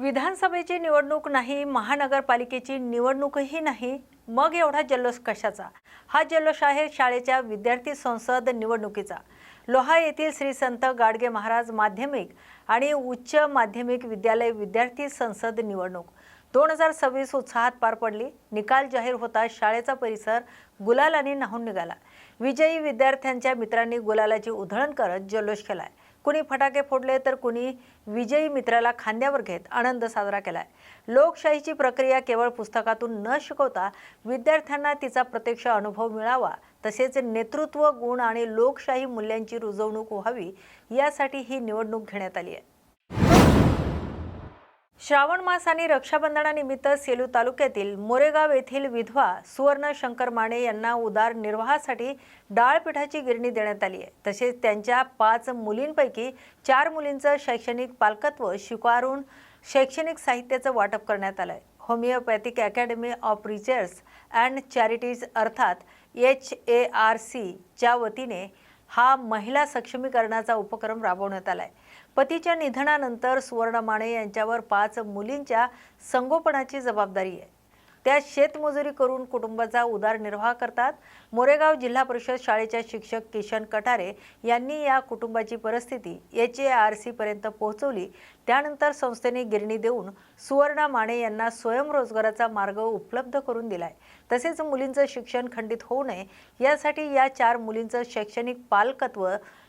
विधानसभेची निवडणूक नाही, महानगरपालिकेची निवडणूकही नाही, मग एवढा जल्लोष कशाचा? हा जल्लोष आहे शाळेच्या विद्यार्थी संसद निवडणुकीचा। लोहा येथील श्री संत गाडगे महाराज माध्यमिक आणि उच्च माध्यमिक विद्यालय विद्यार्थी संसद निवडणूक 2026 उत्साहात पार पडली। निकाल जाहीर होता शाळेचा परिसर गुलालाने न्हाऊन निघाला। विजयी विद्यार्थ्यांच्या मित्रांनी गुलालाची उधळण करत जल्लोष केलाय। कुणी फटाके फोडले तर कुणी विजयी मित्राला खांद्यावर घेत आनंद साजरा केलाय। लोकशाहीची प्रक्रिया केवळ पुस्तकातून न शिकवता विद्यार्थ्यांना तिचा प्रत्यक्ष अनुभव मिळावा, तसेच नेतृत्व गुण आणि लोकशाही मूल्यांची रुजवणूक व्हावी यासाठी ही निवडणूक घेण्यात आली आहे। श्रावण मास आणि रक्षाबंधनानिमित्त सेलू तालुक्यातील मोरेगाव येथील विधवा सुवर्ण शंकर माने यांना उदरनिर्वाहासाठी डाळ पिठाची गिरणी देण्यात आली आहे। तसेच त्यांच्या 5 मुलींपैकी 4 मुलींचं शैक्षणिक पालकत्व स्वीकारून शैक्षणिक साहित्याचं वाटप करण्यात आलं आहे। Homeopathic academy of research and charities अर्थात HARC च्या वतीने हा महिला सक्षमीकरणाचा उपक्रम राबवण्यात आलाय। पतीच्या निधनानंतर सुवर्ण माने यांच्यावर 5 मुलींच्या संगोपनाची जबाबदारी आहे। त्या शेतमजुरी करून कुटुंबाचा उदरनिर्वाह करतात। मोरेगाव जिल्हा परिषद शाळेच्या शिक्षक किशन कटारे यांनी या कुटुंबाची परिस्थिती HARC पर्यंत पोहोचवली। त्यानंतर संस्थेने गिरणी देऊन सुवर्ण माने यांना स्वयंरोजगाराचा मार्ग उपलब्ध करून दिलाय। तसेच मुलींचं शिक्षण खंडित होऊ नये यासाठी या 4 मुलींचं शैक्षणिक पालकत्व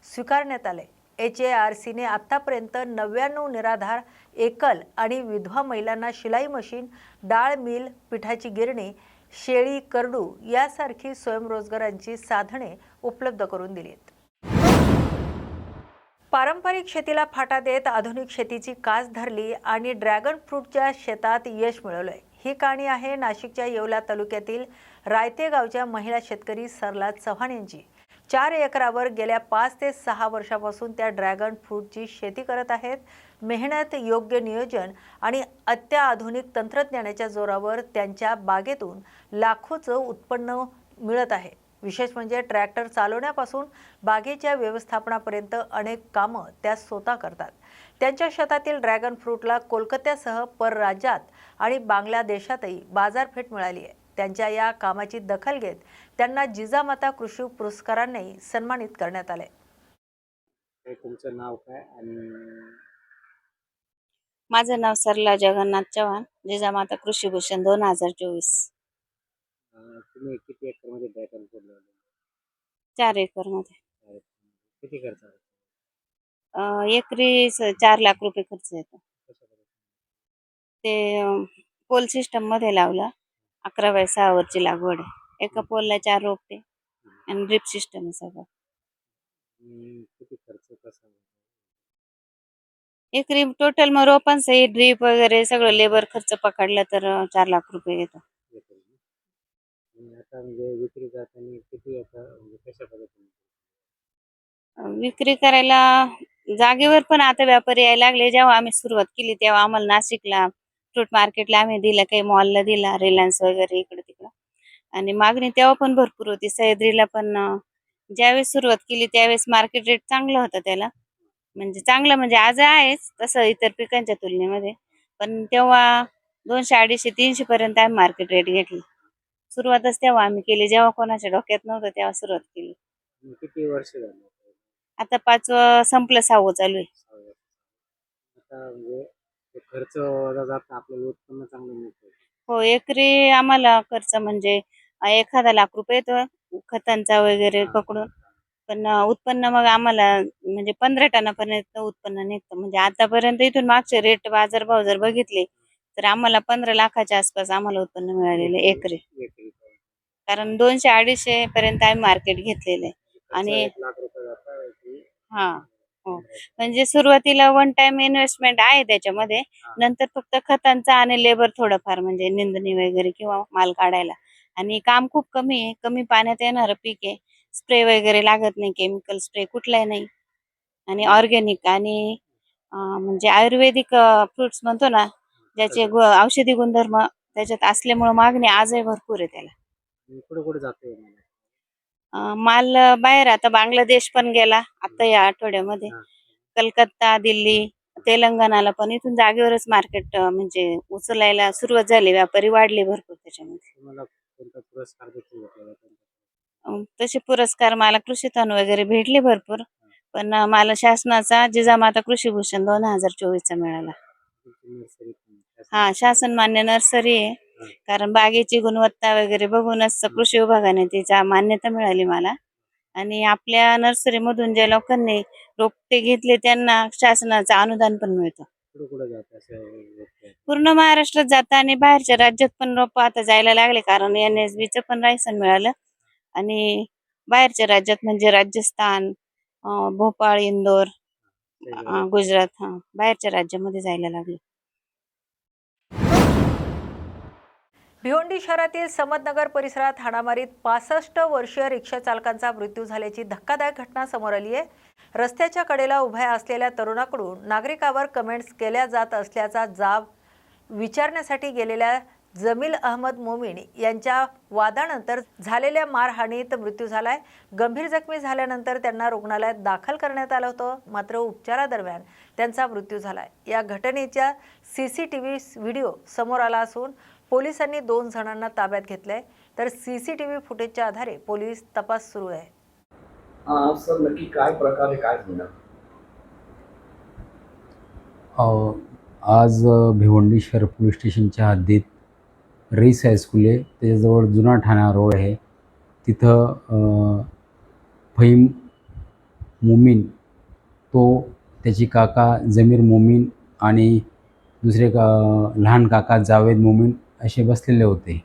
स्वीकारण्यात आले। HARC ने आतापर्यंत 99 निराधार एकल आणि विधवा महिलांना शिलाई मशीन, डाळ मिल, पिठाची गिरणी, शेळी करडू यासारखी स्वयंरोजगारांची साधने उपलब्ध करून दिली आहेत। पारंपरिक शेतीला फाटा देत आधुनिक शेतीची कास धरली आणि ड्रॅगन फ्रूटच्या शेतात यश मिळवलंय। ही कहाणी आहे नाशिकच्या येवला तालुक्यातील रायते गावच्या महिला शेतकरी सरला चव्हाण यांची। 4 एकरावर गेल्या 5 ते 6 वर्षापासून त्या ड्रॅगन फ्रूटची शेती करत आहेत। मेहनत, योग्य नियोजन आणि अत्याधुनिक तंत्रज्ञानाच्या जोरावर त्यांच्या बागेतून लाखोचं उत्पन्न मिळत आहे। विशेष म्हणजे ट्रॅक्टर चालवण्यापासून बागेच्या व्यवस्थापनापर्यंत अनेक कामं त्या स्वतः करतात। त्यांच्या शेतातील ड्रॅगन फ्रूटला कोलकात्यासह परराज्यात आणि बांगलादेशातही बाजारपेठ मिळाली आहे। त्यांच्या या कामाची दखल घेत त्यांना जिजामाता कृषी पुरस्काराने सन्मानित करण्यात आले। तुमचं नाव काय? आणि माझं नाव सरला जगन्नाथ चव्हाण, जिजामाता कृषी भूषण 2024। तुम्ही किती एकर मध्ये ड्रॅगन फ्रूट लावले? 4 एकर मध्ये। किती खर्च आला? एकरी 4 लाख रुपये खर्च येतो। ते पोल सिस्टम मध्ये लावला। 11x6 वरची लागवड आहे। एका पोलला 4 रोपटे आणि ड्रिप सिस्टम आहे सगळं। किती खर्च कसा? एकरी टोटल मग रोपांसही ड्रिप वगैरे सगळं लेबर खर्च पकडला तर 4 लाख रुपये येतो। आता म्हणजे विक्री करताना किती म्हणजे कशा पद्धतीने विक्री करायला जागेवर पण आता व्यापारी यायला लागले। जेव्हा आम्ही सुरुवात केली तेव्हा आम्हाला नाशिकला फ्रूट मार्केटला आम्ही दिला, काही मॉलला दिला, रिलायन्स वगैरे इकडे तिकडं, आणि मागणी तेव्हा पण भरपूर होती। सह्याद्रीला पण ज्यावेळेस सुरुवात केली त्यावेळेस मार्केट रेट चांगला होता त्याला, म्हणजे चांगला म्हणजे आज आहेच तसं इतर पिकांच्या तुलनेमध्ये, पण तेव्हा 200, 250, 300 पर्यंत आम्ही मार्केट रेट घेतली। सुरुवातच तेव्हा आम्ही केली, जेव्हा कोणाच्या डोक्यात नव्हतं तेव्हा सुरुवात केली। किती वर्ष झाली? आता 5वं संपलं, 6वं चालू आहे। आता म्हणजे खर्च वजा जाता आपल्याला उत्पन्न चांगलं मिळतं। हो, एकरी आम्हाला खर्च म्हणजे 1 लाख रुपये येतो खतांचा वगैरे पकडून, पण उत्पन्न मग आम्हाला म्हणजे 15 टनापर्यंत उत्पन्न निघतं। म्हणजे आतापर्यंत इथून मागचे रेट बाजारभाव जर बघितले तर आम्हाला 15 लाखाच्या आसपास आम्हाला उत्पन्न मिळालेलं एकरी, कारण 200, 250 पर्यंत आम्ही मार्केट घेतलेलं आहे। आणि हा हो, म्हणजे सुरुवातीला 1 टाइम इन्व्हेस्टमेंट आहे त्याच्यामध्ये, नंतर फक्त खतांचा आणि लेबर थोडंफार म्हणजे निंदणी वगैरे किंवा माल काढायला, आणि काम खूप कमी आहे। कमी पाण्यात येणारं पीक आहे, स्प्रे वगैरे लागत नाही, केमिकल स्प्रे कुठलाही नाही, आणि ऑर्गॅनिक आणि म्हणजे आयुर्वेदिक फ्रुट्स म्हणतो ना, ज्याचे औषधी गुणधर्म त्याच्यात असल्यामुळे मागणी आजही भरपूर आहे त्याला। कुठे कुठे जाते माल बाहेर आता बांगलादेश पण गेला आता या आठवड्यामध्ये, कलकत्ता, दिल्ली, तेलंगणाला पण इथून जागेवरच मार्केट म्हणजे उचलायला सुरुवात झाली. व्यापारी वाढले भरपूर त्याच्यामध्ये. तुम्हाला कोणता पुरस्कार देखील भेटला होता? तसे पुरस्कार मला कृषीधन वगैरे भेटले भरपूर. पण मला शासनाचा जिजामाता कृषीभूषण 2024चा मिळाला. तुमची नर्सरी पण हा, शासन मान्य नर्सरी आहे. कारण बागेची गुणवत्ता वगैरे बघूनच कृषी विभागाने तिचा मान्यता मिळाली मला. आणि आपल्या नर्सरीमधून ज्या लोकांनी रोपटे घेतले त्यांना शासनाचं अनुदान पण मिळतं. कुठं कुठं जातं असं रोपटे? पूर्ण महाराष्ट्रात जातं आणि बाहेरच्या राज्यात पण रोप आता जायला लागले, कारण NSBचं पण लायसन मिळालं. आणि बाहेरच्या राज्यात म्हणजे राजस्थान, भोपाळ, इंदोर, गुजरात, बाहेरच्या राज्यामध्ये जायला लागले. भिवंडी शहरातील समदनगर परिसरात हाणामारीत 65 वर्षीय रिक्षा चालकांचा मृत्यू झाल्याची धक्कादायक घटना समोर आली आहे. रस्त्याच्या कडेला उभ्या असलेल्या तरुणाकडून नागरिकावर कमेंट्स केल्या जात असल्याचा जाब विचारण्यासाठी गेलेल्या जमील अहमद मोमीन यांच्या वादानंतर झालेल्या मारहाणीत मृत्यू झालाय. गंभीर जखमी झाल्यानंतर त्यांना रुग्णालयात दाखल करण्यात आलं होतं, मात्र उपचारादरम्यान त्यांचा मृत्यू झालाय. या घटनेचा CCTV व्हिडिओ समोर आला असून पोलिसांनी 2 जणांना ताब्यात घेतलंय, तर CCTV फुटेजच्या आधारे पोलीस तपास सुरू आहे. सर नक्की काय प्रकार आहे, काय सांगणार? आज भिवंडी शहर पोलीस स्टेशनच्या हद्दीत रईस हायस्कूल आहे, त्याच्याजवळ जुना ठाणा रोड आहे. तिथं फहीम मोमीन, तो त्याची काका जमीर मोमीन आणि दुसरे लहान काका जावेद मोमीन असे बसलेले होते.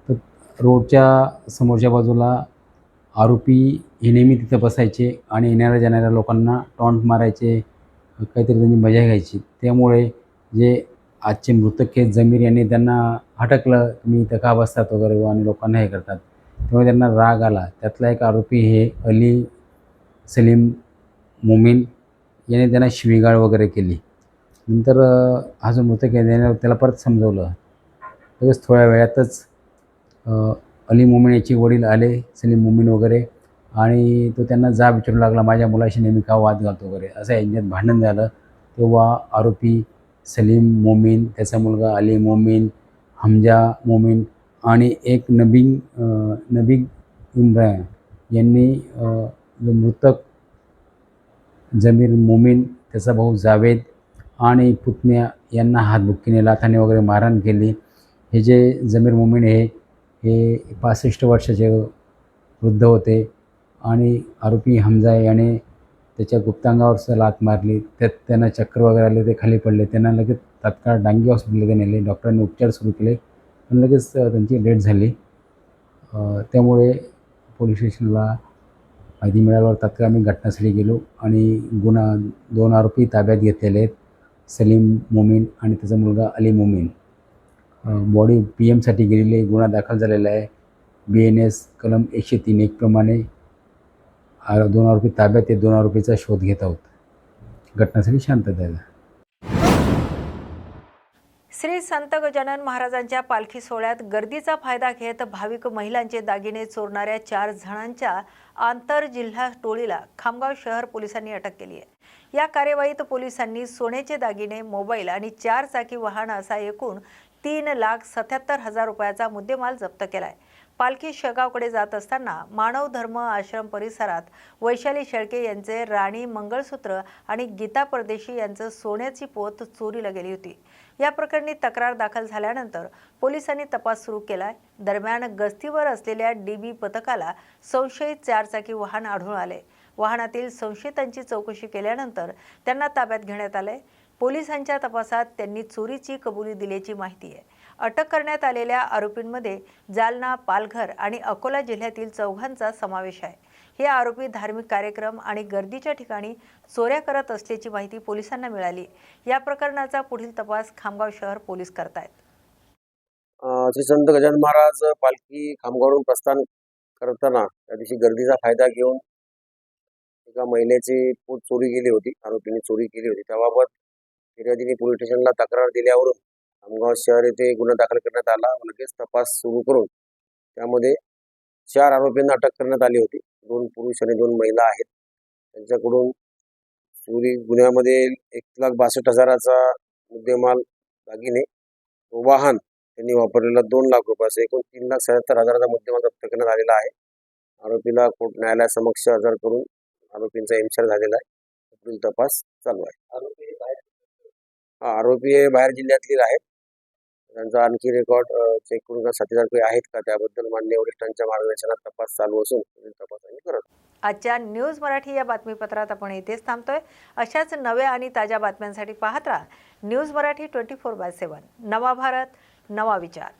तर रोडच्या समोरच्या बाजूला आरोपी हे नेहमी तिथं बसायचे आणि येणाऱ्या जाणाऱ्या लोकांना टॉन्ट मारायचे, काहीतरी त्यांची मजा घ्यायची. त्यामुळे जे आजचे मृतक आहेत जमीर यांनी त्यांना हटकलं, तुम्ही इथं का बसतात वगैरे आणि लोकांना हे करतात. त्यामुळे त्यांना राग आला. त्यातला एक आरोपी हे अली सलीम मोमीन याने त्यांना शिवीगाळ वगैरे केली. नंतर हा जो मृतक आहे त्याला परत समजवलं. लगेच थोड्या वेळातच अली मोमीन याचे वडील आले, सलीम मोमीन वगैरे, आणि तो त्यांना जाब विचारू लागला, माझ्या मुलाशी नेहमी का वाद घालतो वगैरे, असं यांच्यात भांडण झालं. तेव्हा आरोपी सलीम मोमीन, त्याचा मुलगा अली मोमीन, हमजा मोमीन आणि एक नबी इम्रान यांनी जो मृतक जमीर मोमीन, त्याचा भाऊ जावेद आणि पुतण्या यांना हातबुक्कीने लाथाने वगैरे मारहाण केली. हे जे जमीर मोमीन हे 65 वर्षाचे वृद्ध होते आणि आरोपी हमजा याने त्याच्या गुप्तांगावर लाथ मारली. त्यात त्यांना चक्कर वगैरे आले, ते खाली पडले. त्यांना लगेच तात्काळ डांगी हॉस्पिटलमध्ये नेले. डॉक्टरांनी उपचार सुरू केले, पण लगेच त्यांची डेथ झाली. त्यामुळे पोलीस स्टेशनला माहिती मिळाल्यावर तात्काळ आम्ही घटनास्थळी गेलो आणि 2 आरोपी ताब्यात घेतलेले आहेत, सलीम मोमीन आणि त्याचा मुलगा अली मोमीन. बॉडी PMसाठी गेलेली आहे. गुन्हा दाखल झालेला आहे. BNS कलम 103(1) प्रमाणे 2 आरोपी ताब्यात आहेत. 2 आरोपीचा शोध घेत आहोत. घटनास्थळी शांतता आहे. श्री संत गजानन महाराजांच्या पालखी सोहळ्यात गर्दीचा फायदा घेत भाविक महिलांचे दागिने चोरणाऱ्या 4 जणांच्या आंतरजिल्हा टोळीला खामगाव शहर पोलिसांनी अटक केली आहे. या कार्यवाहीत पोलिसांनी सोन्याचे दागिने, मोबाईल आणि 4 चाकी वाहन असा एकूण 3,77,000 रुपयाचा मुद्देमाल जप्त केलाय. पालखी शेगावकडे जात असताना मानव धर्म आश्रम परिसरात वैशाली शेळके यांचे राणी मंगळसूत्र आणि गीता परदेशी यांचं सोन्याची पोत चोरीला गेली होती. या प्रकरणी तक्रार दाखल झाल्यानंतर पोलिसांनी तपास सुरू केलाय. दरम्यान गस्तीवर असलेल्या DB पथकाला संशयित 4 चाकी वाहन आढळून आले. वाहनातील संशयितांची चौकशी केल्यानंतर त्यांना ताब्यात घेण्यात आले. पोलिसांच्या तपासात त्यांनी चोरीची कबुली दिल्याची माहिती आहे. अटक करण्यात आलेल्या आरोपींमध्ये जालना, पालघर आणि अकोला जिल्ह्यातील 4 समावेश आहे. हे आरोपी धार्मिक कार्यक्रम आणि गर्दीच्या ठिकाणी चोऱ्या करत असल्याची माहिती पोलिसांना मिळाली. या प्रकरणाचा पुढील तपास खामगाव शहर पोलीस करतायत. श्री संत गजानन महाराज पालखी खामगाववरून प्रस्थान करताना त्या दिवशी गर्दीचा फायदा घेऊन एका महिलेची पोत चोरी गेली होती. आरोपीने चोरी केली होती. त्याबाबत फिर्यादीने पोलीस स्टेशनला तक्रार दिल्यावरून खामगाव शहर येथे गुन्हा दाखल करण्यात आला. लगेच तपास सुरू करून त्यामध्ये 4 आरोपींना अटक करण्यात आली होती. 2 पुरुष आणि 2 महिला आहेत. त्यांच्याकडून चोरी गुन्ह्यामध्ये 1,62,000चा मुद्देमाल दागिने व वाहन त्यांनी वापरलेला 2 लाख रुपये असे एकूण 3,77,000चा मुद्देमाल जप्त करण्यात आलेला आहे. आरोपीला कोर्ट न्यायालयासमक्ष हजर करून आरोपींचा एमशार झालेला आहे. पुढील तपास चालू आहे. आरोपी हे बाहेर जिल्ह्यातील आहेत. त्यांचा आणखी रेकॉर्ड चेक करून साथीदार काही आहेत का त्याबद्दल माननीय वरिष्ठांच्या मार्गदर्शनात तपास चालू असून पुढील तपास आम्ही करत आहोत. आजच्या न्यूज मराठी या बातमीपत्रात आपण इथेच थांबतोय. अशाच नव्या आणि ताज्या बातम्यांसाठी पाहत राहा न्यूज मराठी 24/7. नवा भारत, नवा विचार.